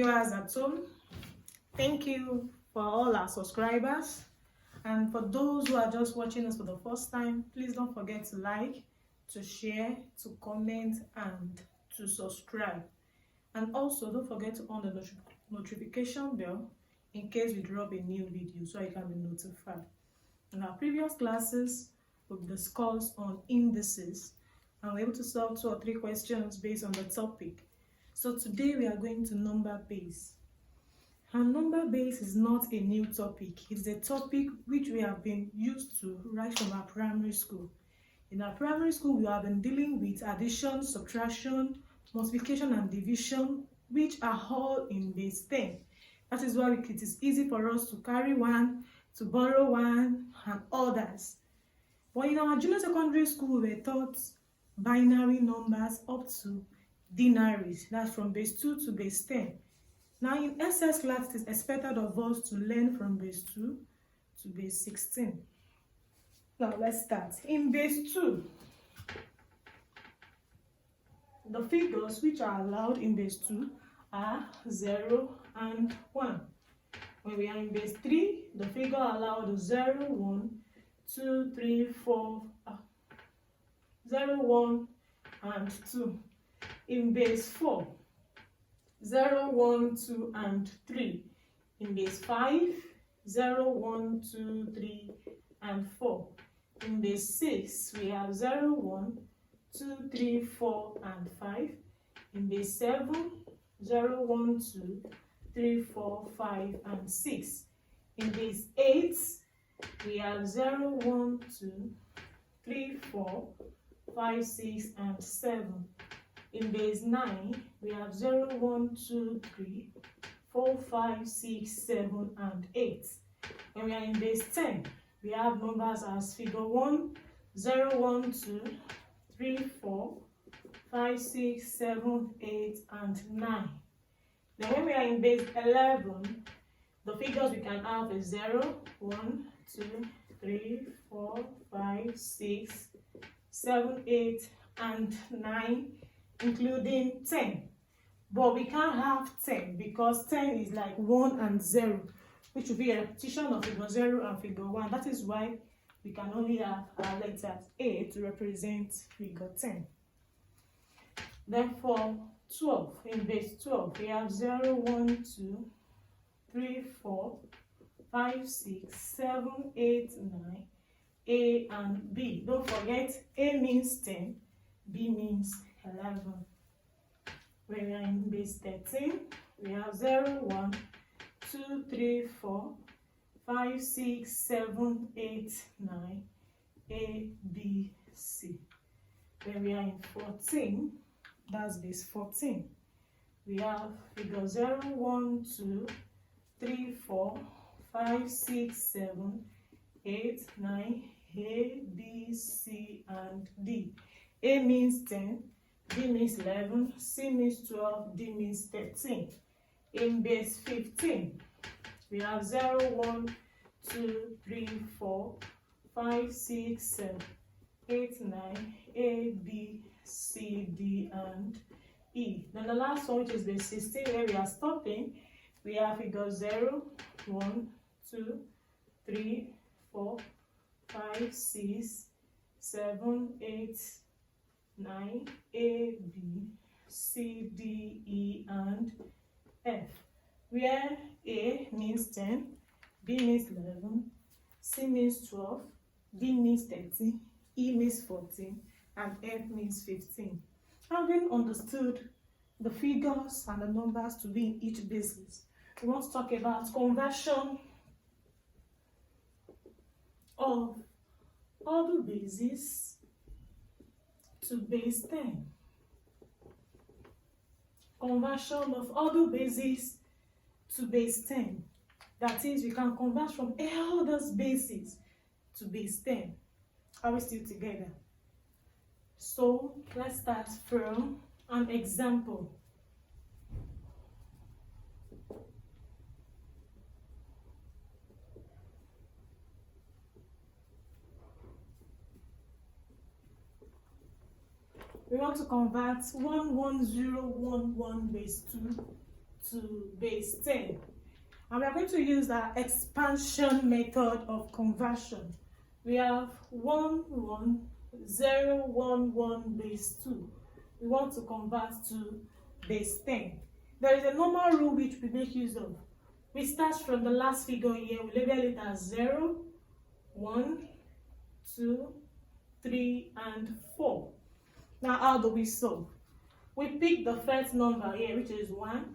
Viewers at home, thank you for all our subscribers, and for those who are just watching us for the first time, please don't forget to like, to share, to comment, and to subscribe. And also don't forget to on the notification bell in case we drop a new video so you can be notified. In our previous classes, we've discussed on indices and we're able to solve 2 or 3 questions based on the topic. So today we are going to number base. And number base is not a new topic. It's a topic which we have been used to right from our primary school. In our primary school, we have been dealing with addition, subtraction, multiplication, and division, which are all in base 10. That is why it is easy for us to carry one, to borrow one, and others. But in our junior secondary school, we were taught binary numbers up to denaries, that's from base 2 to base 10. Now in SS class, it is expected of us to learn from base 2 to base 16. Now let's start. In base 2, the figures which are allowed in base 2 are 0 and 1. When we are in base 3, the figure allowed is 0, 1, 2, 3, 4, 0, 1, and 2. In base 4, 0, 1, 2, and 3. In base 5, 0, 1, 2, 3, and 4. In base 6, we have 0, 1, 2, 3, 4, and 5. In base 7, 0, 1, 2, 3, 4, 5, and 6. In base 8, we have 0, 1, 2, 3, 4, 5, 6, and 7. In base 9, we have 0, 1, 2, 3, 4, 5, 6, 7, and 8. When we are in base 10, we have numbers as figure 1, 0, 1, 2, 3, 4, 5, 6, 7, 8, and 9. Then when we are in base 11, the figures we can have is 0, 1, 2, 3, 4, 5, 6, 7, 8, and 9, including 10. But we can't have 10 because 10 is like 1 and 0, which will be a repetition of figure 0 and figure 1. That is why we can only have our letter A to represent figure 10. Then for 12, in base 12, we have 0, 1, 2, 3, 4, 5, 6, 7, 8, 9, A and B. Don't forget, A means 10, B means 11. When we are in base 13, we have 0, 1, 2, 3, 4, 5, 6, 7, 8, 9, A, B, C. When we are in 14, that's base 14, we have figure 0, 1, 2, 3, 4, 5, 6, 7, 8, 9, A, B, C, and D. A means 10, B means 11, C means 12, D means 13. In base 15, we have 0, 1, 2, 3, 4, 5, 6, 7, 8, 9, A, B, C, D, and E. Then the last one, which is base 16, where we are stopping, we have figure 0, 1, 2, 3, 4, 5, 6, 7, 8, 9, A, B, C, D, E, and F. Where A means 10, B means 11, C means 12, D means 13, E means 14, and F means 15. Having understood the figures and the numbers to be in each basis, we want to talk about conversion of all the bases to base 10. Conversion of all the bases to base 10. That is, we can convert from all those bases to base 10. Are we still together? So let's start from an example. We want to convert 11011 base 2 to base 10. And we are going to use our expansion method of conversion. We have 1, 1, 0, 1, 1, base 2. We want to convert to base 10. There is a normal rule which we make use of. We start from the last figure here. We label it as 0, 1, 2, 3, and 4. Now, how do we solve? We pick the first number here, which is 1,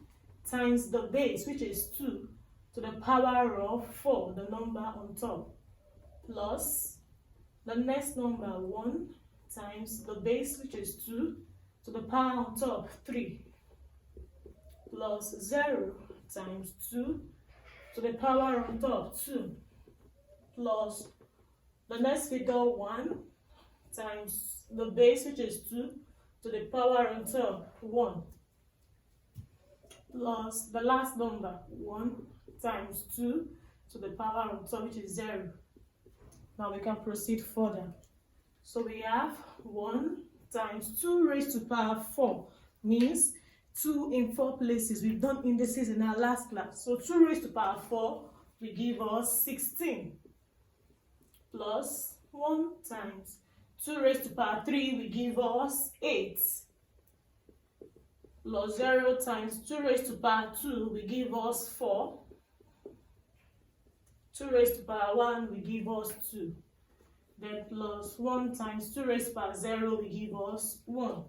times the base, which is 2, to the power of 4, the number on top, plus the next number 1 times the base, which is 2, to the power on top, 3, plus 0 times 2 to the power on top, 2, plus the next figure 1 times the base, which is 2, to the power on top, 1, plus the last number 1 times 2 to the power on top, which is 0. Now we can proceed further. So we have 1 times 2 raised to power 4 means 2 in 4 places. We've done indices in our last class. So 2 raised to power 4 will give us 16, plus 1 times 2 raised to power 3 will give us 8, plus 0 times 2 raised to power 2 will give us 4, 2 raised to power 1 will give us 2, then plus 1 times 2 raised to power 0 will give us 1.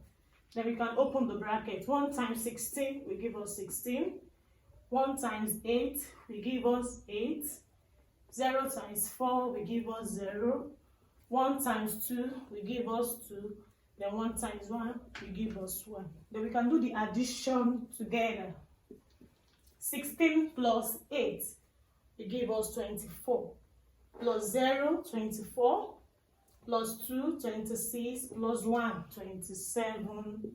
Then we can open the bracket. 1 times 16 will give us 16. 1 times 8 will give us 8. 0 times 4 will give us 0. 1 times 2 will give us 2. Then 1 times 1 will give us 1. Then we can do the addition together. 16 plus 8 will give us 24. Plus 0, 24. Plus 2, 26, plus 1, 27,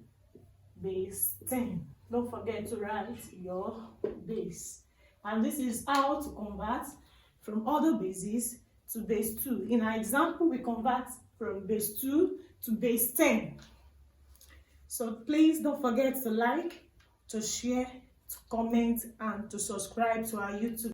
base 10. Don't forget to write your base. And this is how to convert from other bases to base 2. In our example, we convert from base 2 to base 10. So please don't forget to like, to share, to comment, and to subscribe to our YouTube.